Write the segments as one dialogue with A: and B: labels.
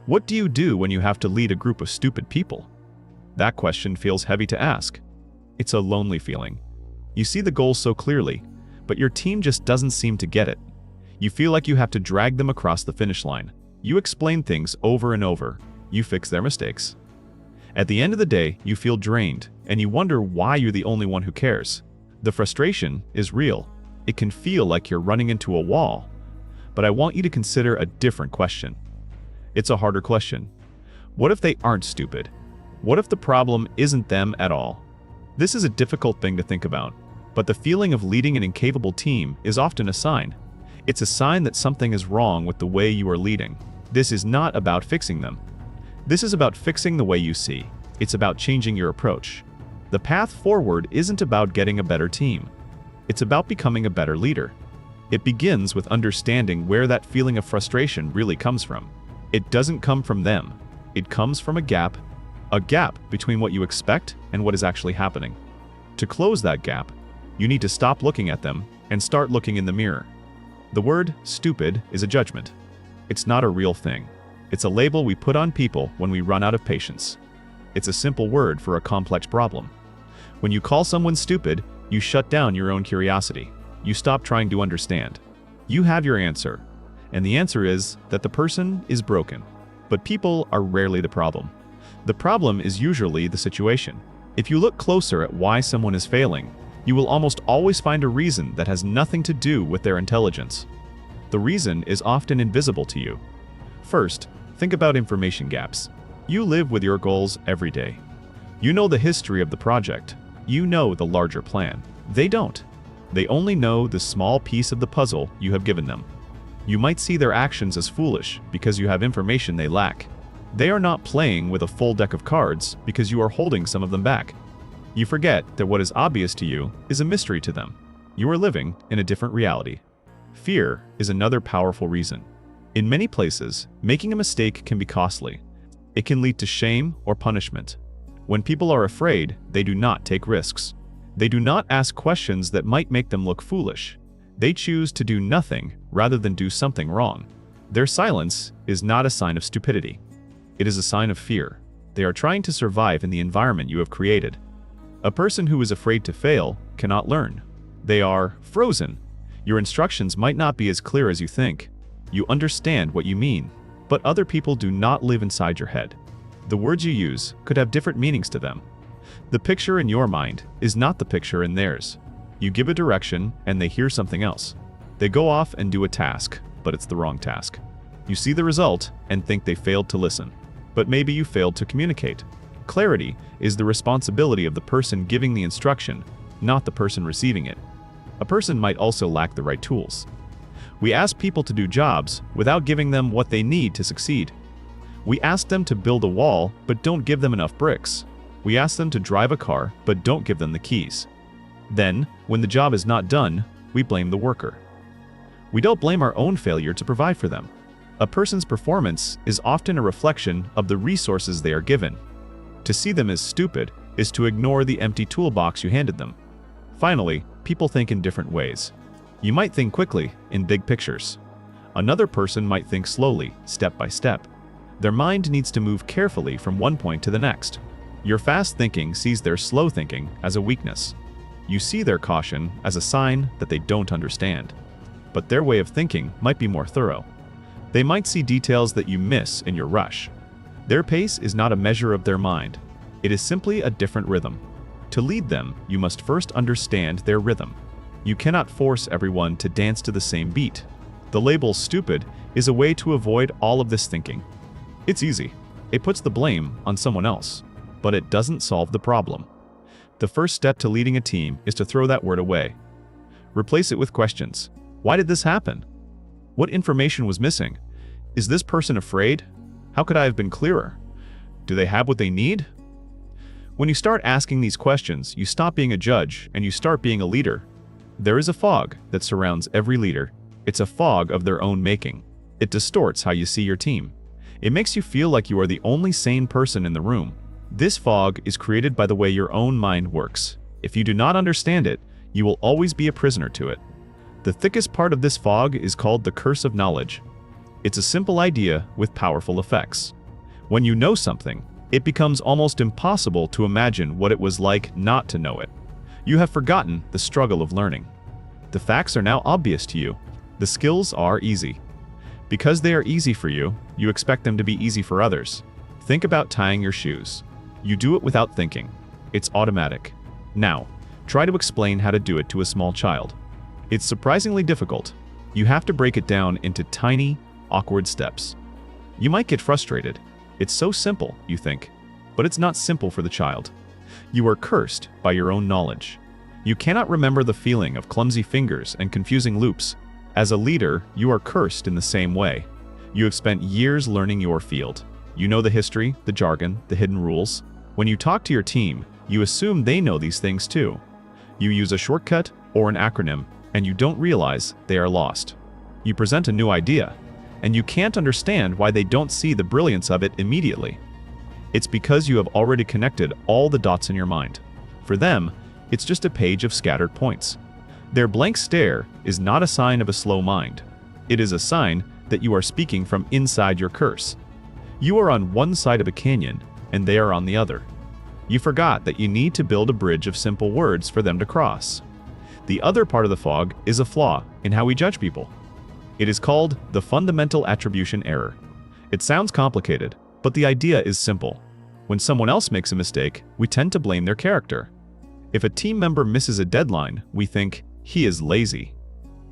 A: What do you do when you have to lead a group of stupid people? That question feels heavy to ask. It's a lonely feeling. You see the goal so clearly, but your team just doesn't seem to get it. You feel like you have to drag them across the finish line. You explain things over and over. You fix their mistakes. At the end of the day, you feel drained, and you wonder why you're the only one who cares. The frustration is real. It can feel like you're running into a wall. But I want you to consider a different question. It's a harder question. What if they aren't stupid? What if the problem isn't them at all? This is a difficult thing to think about, but the feeling of leading an incapable team is often a sign. It's a sign that something is wrong with the way you are leading. This is not about fixing them. This is about fixing the way you see. It's about changing your approach. The path forward isn't about getting a better team. It's about becoming a better leader. It begins with understanding where that feeling of frustration really comes from. It doesn't come from them. It comes from a gap between what you expect and what is actually happening. To close that gap, you need to stop looking at them and start looking in the mirror. The word stupid is a judgment. It's not a real thing. It's a label we put on people when we run out of patience. It's a simple word for a complex problem. When you call someone stupid, you shut down your own curiosity. You stop trying to understand. You have your answer, and the answer is that the person is broken. But people are rarely the problem. The problem is usually the situation. If you look closer at why someone is failing, you will almost always find a reason that has nothing to do with their intelligence. The reason is often invisible to you. First, think about information gaps. You live with your goals every day. You know the history of the project. You know the larger plan. They don't. They only know the small piece of the puzzle you have given them. You might see their actions as foolish because you have information they lack. They are not playing with a full deck of cards because you are holding some of them back. You forget that what is obvious to you is a mystery to them. You are living in a different reality. Fear is another powerful reason. In many places, making a mistake can be costly. It can lead to shame or punishment. When people are afraid, they do not take risks. They do not ask questions that might make them look foolish. They choose to do nothing rather than do something wrong. Their silence is not a sign of stupidity. It is a sign of fear. They are trying to survive in the environment you have created. A person who is afraid to fail cannot learn. They are frozen. Your instructions might not be as clear as you think. You understand what you mean, but other people do not live inside your head. The words you use could have different meanings to them. The picture in your mind is not the picture in theirs. You give a direction and they hear something else. They go off and do a task, but it's the wrong task. You see the result and think they failed to listen. But maybe you failed to communicate. Clarity is the responsibility of the person giving the instruction, not the person receiving it. A person might also lack the right tools. We ask people to do jobs without giving them what they need to succeed. We ask them to build a wall, but don't give them enough bricks. We ask them to drive a car, but don't give them the keys. Then, when the job is not done, we blame the worker. We don't blame our own failure to provide for them. A person's performance is often a reflection of the resources they are given. To see them as stupid is to ignore the empty toolbox you handed them. Finally, people think in different ways. You might think quickly, in big pictures. Another person might think slowly, step by step. Their mind needs to move carefully from one point to the next. Your fast thinking sees their slow thinking as a weakness. You see their caution as a sign that they don't understand. But their way of thinking might be more thorough. They might see details that you miss in your rush. Their pace is not a measure of their mind. It is simply a different rhythm. To lead them, you must first understand their rhythm. You cannot force everyone to dance to the same beat. The label stupid is a way to avoid all of this thinking. It's easy. It puts the blame on someone else, but it doesn't solve the problem. The first step to leading a team is to throw that word away. Replace it with questions. Why did this happen? What information was missing? Is this person afraid? How could I have been clearer? Do they have what they need? When you start asking these questions, you stop being a judge and you start being a leader. There is a fog that surrounds every leader. It's a fog of their own making. It distorts how you see your team. It makes you feel like you are the only sane person in the room. This fog is created by the way your own mind works. If you do not understand it, you will always be a prisoner to it. The thickest part of this fog is called the curse of knowledge. It's a simple idea with powerful effects. When you know something, it becomes almost impossible to imagine what it was like not to know it. You have forgotten the struggle of learning. The facts are now obvious to you. The skills are easy. Because they are easy for you, you expect them to be easy for others. Think about tying your shoes. You do it without thinking. It's automatic. Now, try to explain how to do it to a small child. It's surprisingly difficult. You have to break it down into tiny, awkward steps. You might get frustrated. It's so simple, you think. But it's not simple for the child. You are cursed by your own knowledge. You cannot remember the feeling of clumsy fingers and confusing loops. As a leader, you are cursed in the same way. You have spent years learning your field. You know the history, the jargon, the hidden rules. When you talk to your team, you assume they know these things too. You use a shortcut or an acronym, and you don't realize they are lost. You present a new idea, and you can't understand why they don't see the brilliance of it immediately. It's because you have already connected all the dots in your mind. For them, it's just a page of scattered points. Their blank stare is not a sign of a slow mind. It is a sign that you are speaking from inside your curse. You are on one side of a canyon, and they are on the other. You forgot that you need to build a bridge of simple words for them to cross. The other part of the fog is a flaw in how we judge people. It is called the fundamental attribution error. It sounds complicated, but the idea is simple. When someone else makes a mistake, we tend to blame their character. If a team member misses a deadline, we think, he is lazy.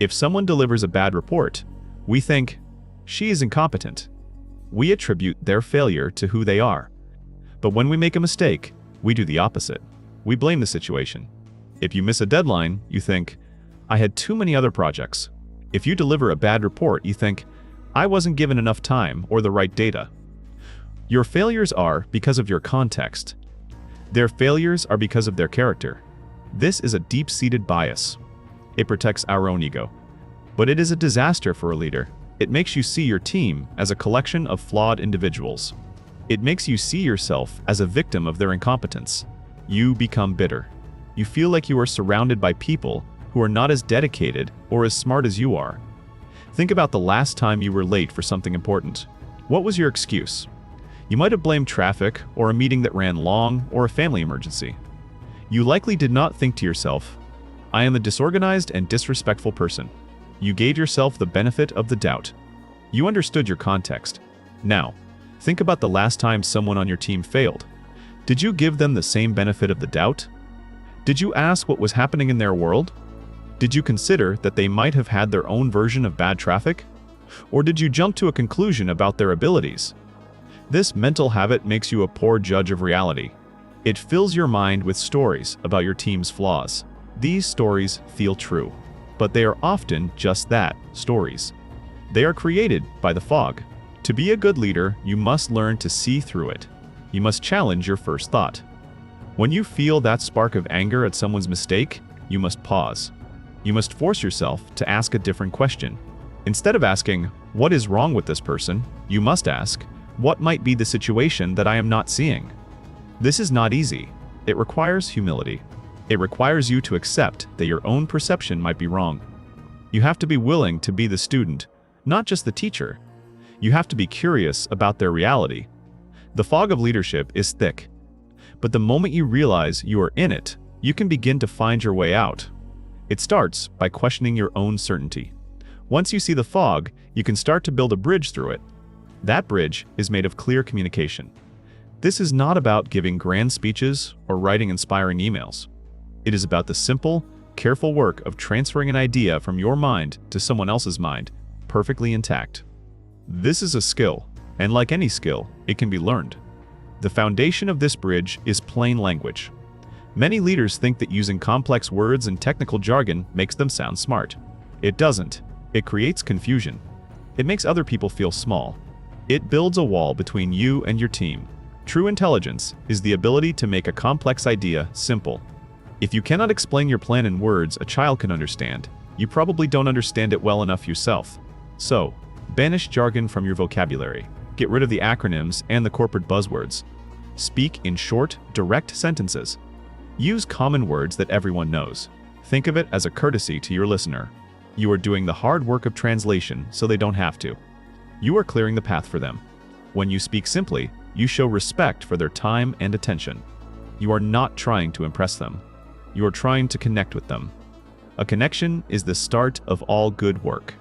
A: If someone delivers a bad report, we think, she is incompetent. We attribute their failure to who they are. But when we make a mistake, we do the opposite. We blame the situation. If you miss a deadline, you think, I had too many other projects. If you deliver a bad report, you think, I wasn't given enough time or the right data. Your failures are because of your context. Their failures are because of their character. This is a deep-seated bias. It protects our own ego. But it is a disaster for a leader. It makes you see your team as a collection of flawed individuals. It makes you see yourself as a victim of their incompetence. You become bitter. You feel like you are surrounded by people who are not as dedicated or as smart as you are. Think about the last time you were late for something important. What was your excuse? You might have blamed traffic, or a meeting that ran long, or a family emergency. You likely did not think to yourself, I am a disorganized and disrespectful person. You gave yourself the benefit of the doubt. You understood your context. Now, think about the last time someone on your team failed. Did you give them the same benefit of the doubt? Did you ask what was happening in their world? Did you consider that they might have had their own version of bad traffic? Or did you jump to a conclusion about their abilities? This mental habit makes you a poor judge of reality. It fills your mind with stories about your team's flaws. These stories feel true, but they are often just that, stories. They are created by the fog. To be a good leader, you must learn to see through it. You must challenge your first thought. When you feel that spark of anger at someone's mistake, you must pause. You must force yourself to ask a different question. Instead of asking, what is wrong with this person, you must ask, what might be the situation that I am not seeing? This is not easy. It requires humility. It requires you to accept that your own perception might be wrong. You have to be willing to be the student, not just the teacher. You have to be curious about their reality. The fog of leadership is thick, but the moment you realize you are in it, you can begin to find your way out. It starts by questioning your own certainty. Once you see the fog, you can start to build a bridge through it. That bridge is made of clear communication. This is not about giving grand speeches or writing inspiring emails. It is about the simple, careful work of transferring an idea from your mind to someone else's mind, perfectly intact. This is a skill, and like any skill, it can be learned. The foundation of this bridge is plain language. Many leaders think that using complex words and technical jargon makes them sound smart. It doesn't. It creates confusion. It makes other people feel small. It builds a wall between you and your team. True intelligence is the ability to make a complex idea simple. If you cannot explain your plan in words a child can understand, you probably don't understand it well enough yourself. So, banish jargon from your vocabulary. Get rid of the acronyms and the corporate buzzwords. Speak in short, direct sentences. Use common words that everyone knows. Think of it as a courtesy to your listener. You are doing the hard work of translation so they don't have to. You are clearing the path for them. When you speak simply, You show respect for their time and attention. You are not trying to impress them. You are trying to connect with them. A connection is the start of all good work.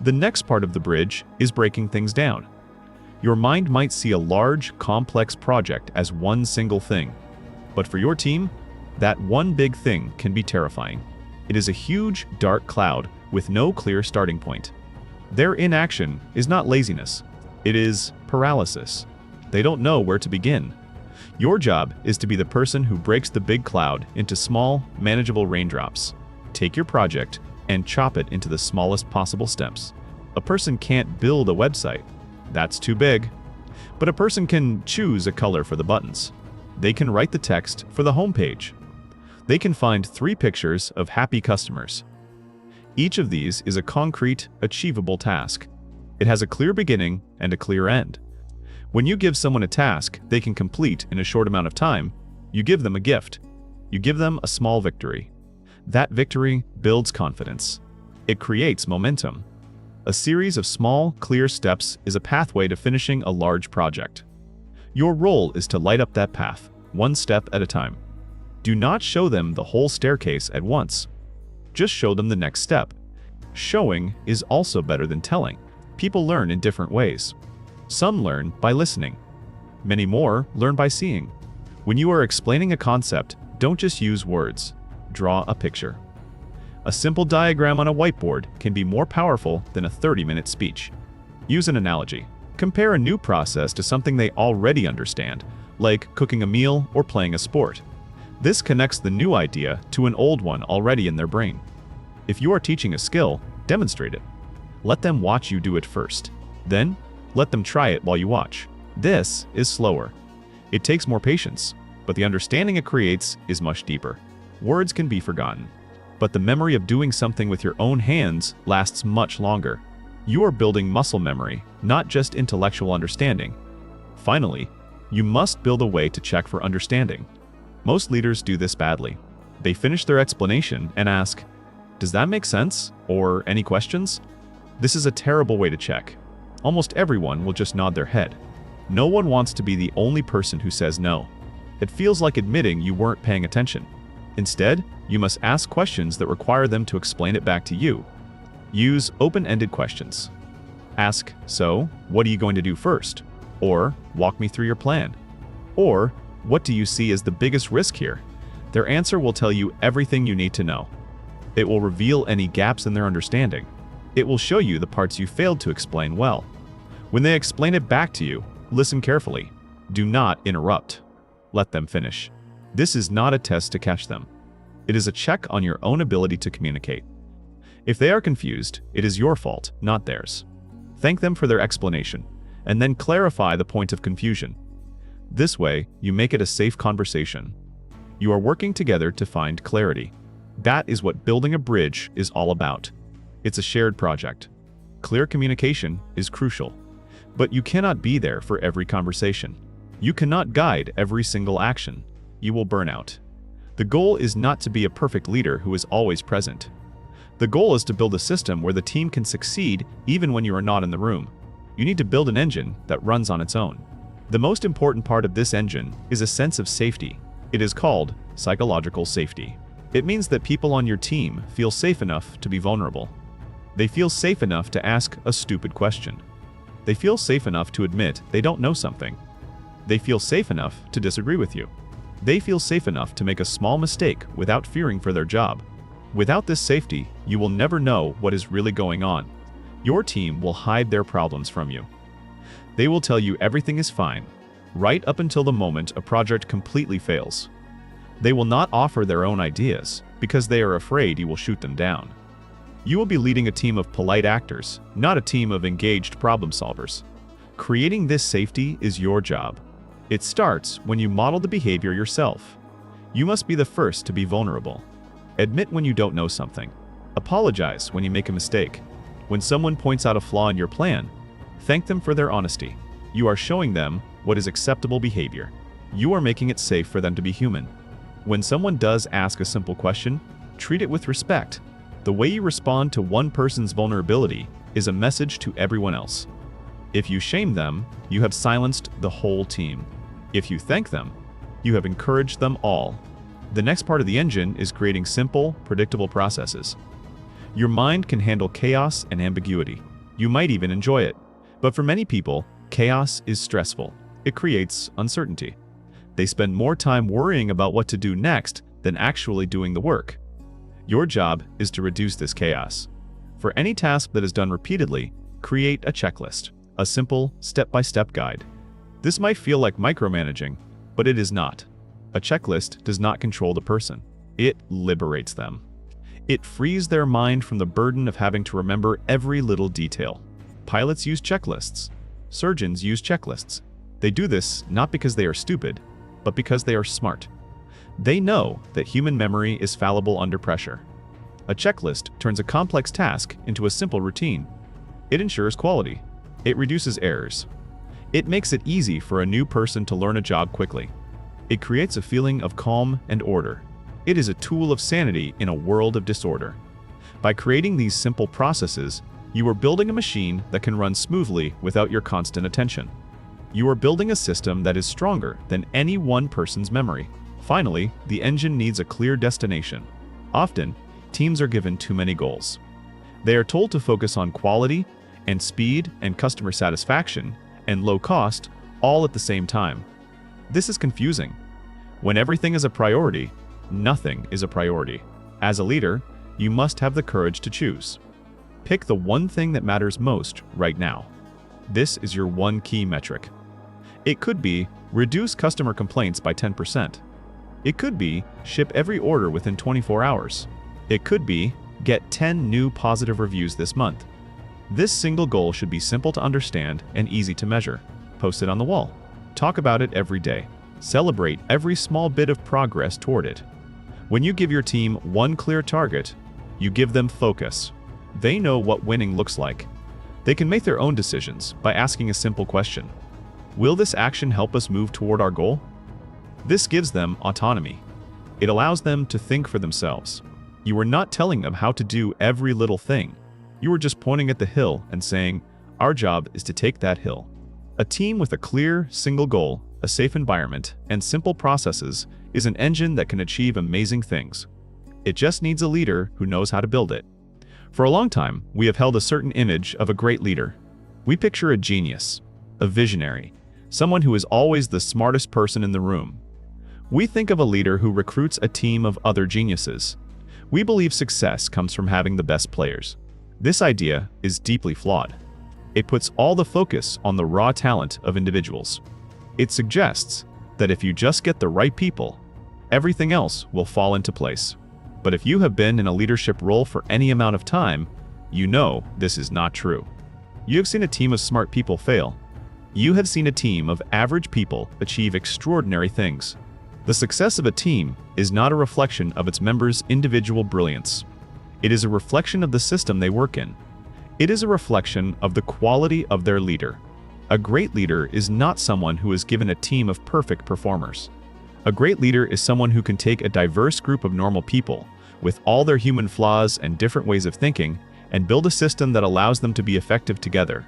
A: The next part of the bridge is breaking things down. Your mind might see a large, complex project as one single thing, but for your team, that one big thing can be terrifying. It is a huge, dark cloud with no clear starting point. Their inaction is not laziness. It is paralysis. They don't know where to begin. Your job is to be the person who breaks the big cloud into small, manageable raindrops. Take your project and chop it into the smallest possible steps. A person can't build a website. That's too big. But a person can choose a color for the buttons. They can write the text for the homepage. They can find 3 pictures of happy customers. Each of these is a concrete, achievable task. It has a clear beginning and a clear end. When you give someone a task they can complete in a short amount of time, you give them a gift. You give them a small victory. That victory builds confidence. It creates momentum. A series of small, clear steps is a pathway to finishing a large project. Your role is to light up that path, one step at a time. Do not show them the whole staircase at once. Just show them the next step. Showing is also better than telling. People learn in different ways. Some learn by listening. Many more learn by seeing. When you are explaining a concept, don't just use words. Draw a picture. A simple diagram on a whiteboard can be more powerful than a 30-minute speech. Use an analogy. Compare a new process to something they already understand, like cooking a meal or playing a sport. This connects the new idea to an old one already in their brain. If you are teaching a skill, demonstrate it. Let them watch you do it first. Then, let them try it while you watch. This is slower. It takes more patience, but the understanding it creates is much deeper. Words can be forgotten, but the memory of doing something with your own hands lasts much longer. You are building muscle memory, not just intellectual understanding. Finally, you must build a way to check for understanding. Most leaders do this badly. They finish their explanation and ask, "Does that make sense?" or "Any questions?" This is a terrible way to check. Almost everyone will just nod their head. No one wants to be the only person who says no. It feels like admitting you weren't paying attention. Instead, you must ask questions that require them to explain it back to you. Use open-ended questions. Ask, "So, what are you going to do first?" Or, "Walk me through your plan." Or, "What do you see as the biggest risk here?" Their answer will tell you everything you need to know. It will reveal any gaps in their understanding. It will show you the parts you failed to explain well. When they explain it back to you, listen carefully. Do not interrupt. Let them finish. This is not a test to catch them. It is a check on your own ability to communicate. If they are confused, it is your fault, not theirs. Thank them for their explanation, and then clarify the point of confusion. This way, you make it a safe conversation. You are working together to find clarity. That is what building a bridge is all about. It's a shared project. Clear communication is crucial. But you cannot be there for every conversation. You cannot guide every single action. You will burn out. The goal is not to be a perfect leader who is always present. The goal is to build a system where the team can succeed even when you are not in the room. You need to build an engine that runs on its own. The most important part of this engine is a sense of safety. It is called psychological safety. It means that people on your team feel safe enough to be vulnerable. They feel safe enough to ask a stupid question. They feel safe enough to admit they don't know something. They feel safe enough to disagree with you. They feel safe enough to make a small mistake without fearing for their job. Without this safety, you will never know what is really going on. Your team will hide their problems from you. They will tell you everything is fine, right up until the moment a project completely fails. They will not offer their own ideas because they are afraid you will shoot them down. You will be leading a team of polite actors, not a team of engaged problem solvers. Creating this safety is your job. It starts when you model the behavior yourself. You must be the first to be vulnerable. Admit when you don't know something. Apologize when you make a mistake. When someone points out a flaw in your plan, thank them for their honesty. You are showing them what is acceptable behavior. You are making it safe for them to be human. When someone does ask a simple question, treat it with respect. The way you respond to one person's vulnerability is a message to everyone else. If you shame them, you have silenced the whole team. If you thank them, you have encouraged them all. The next part of the engine is creating simple, predictable processes. Your mind can handle chaos and ambiguity. You might even enjoy it. But for many people, chaos is stressful. It creates uncertainty. They spend more time worrying about what to do next than actually doing the work. Your job is to reduce this chaos. For any task that is done repeatedly, create a checklist, a simple step-by-step guide. This might feel like micromanaging, but it is not. A checklist does not control the person. It liberates them. It frees their mind from the burden of having to remember every little detail. Pilots use checklists. Surgeons use checklists. They do this not because they are stupid, but because they are smart. They know that human memory is fallible under pressure. A checklist turns a complex task into a simple routine. It ensures quality. It reduces errors. It makes it easy for a new person to learn a job quickly. It creates a feeling of calm and order. It is a tool of sanity in a world of disorder. By creating these simple processes, you are building a machine that can run smoothly without your constant attention. You are building a system that is stronger than any one person's memory. Finally, the engine needs a clear destination. Often, teams are given too many goals. They are told to focus on quality and speed and customer satisfaction and low cost all at the same time. This is confusing. When everything is a priority, nothing is a priority. As a leader, you must have the courage to choose. Pick the one thing that matters most right now. This is your one key metric. It could be reduce customer complaints by 10%. It could be ship every order within 24 hours. It could be get 10 new positive reviews this month. This single goal should be simple to understand and easy to measure. Post it on the wall. Talk about it every day. Celebrate every small bit of progress toward it. When you give your team one clear target, you give them focus. They know what winning looks like. They can make their own decisions by asking a simple question. Will this action help us move toward our goal? This gives them autonomy. It allows them to think for themselves. You are not telling them how to do every little thing. You are just pointing at the hill and saying, our job is to take that hill. A team with a clear, single goal, a safe environment, and simple processes is an engine that can achieve amazing things. It just needs a leader who knows how to build it. For a long time, we have held a certain image of a great leader. We picture a genius, a visionary, someone who is always the smartest person in the room. We think of a leader who recruits a team of other geniuses. We believe success comes from having the best players. This idea is deeply flawed. It puts all the focus on the raw talent of individuals. It suggests that if you just get the right people, everything else will fall into place. But if you have been in a leadership role for any amount of time, you know this is not true. You have seen a team of smart people fail. You have seen a team of average people achieve extraordinary things. The success of a team is not a reflection of its members' individual brilliance. It is a reflection of the system they work in. It is a reflection of the quality of their leader. A great leader is not someone who is given a team of perfect performers. A great leader is someone who can take a diverse group of normal people, with all their human flaws and different ways of thinking, and build a system that allows them to be effective together.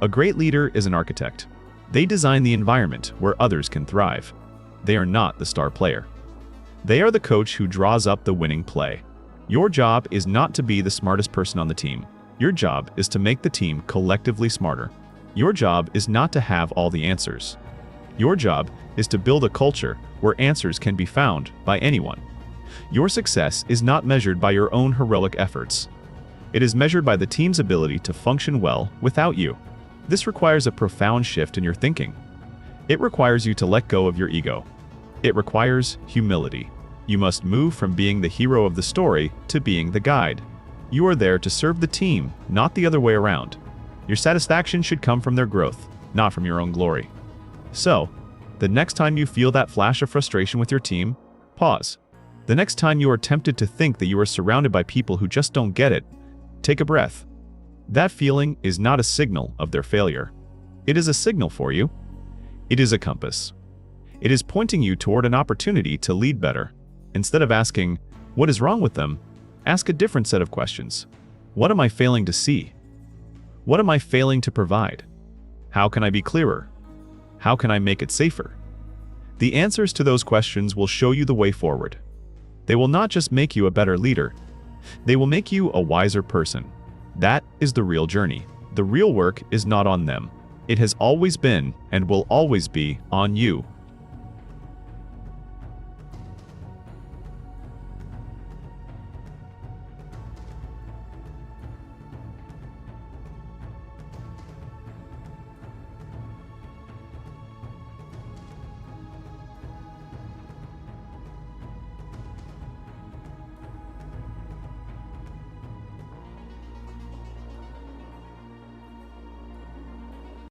A: A great leader is an architect. They design the environment where others can thrive. They are not the star player. They are the coach who draws up the winning play. Your job is not to be the smartest person on the team. Your job is to make the team collectively smarter. Your job is not to have all the answers. Your job is to build a culture where answers can be found by anyone. Your success is not measured by your own heroic efforts. It is measured by the team's ability to function well without you. This requires a profound shift in your thinking. It requires you to let go of your ego. It requires humility. You must move from being the hero of the story to being the guide. You are there to serve the team, not the other way around. Your satisfaction should come from their growth, not from your own glory. So, the next time you feel that flash of frustration with your team, pause. The next time you are tempted to think that you are surrounded by people who just don't get it, take a breath. That feeling is not a signal of their failure. It is a signal for you. It is a compass. It is pointing you toward an opportunity to lead better. Instead of asking, what is wrong with them? Ask a different set of questions. What am I failing to see? What am I failing to provide? How can I be clearer? How can I make it safer? The answers to those questions will show you the way forward. They will not just make you a better leader, they will make you a wiser person. That is the real journey. The real work is not on them. It has always been and will always be on you.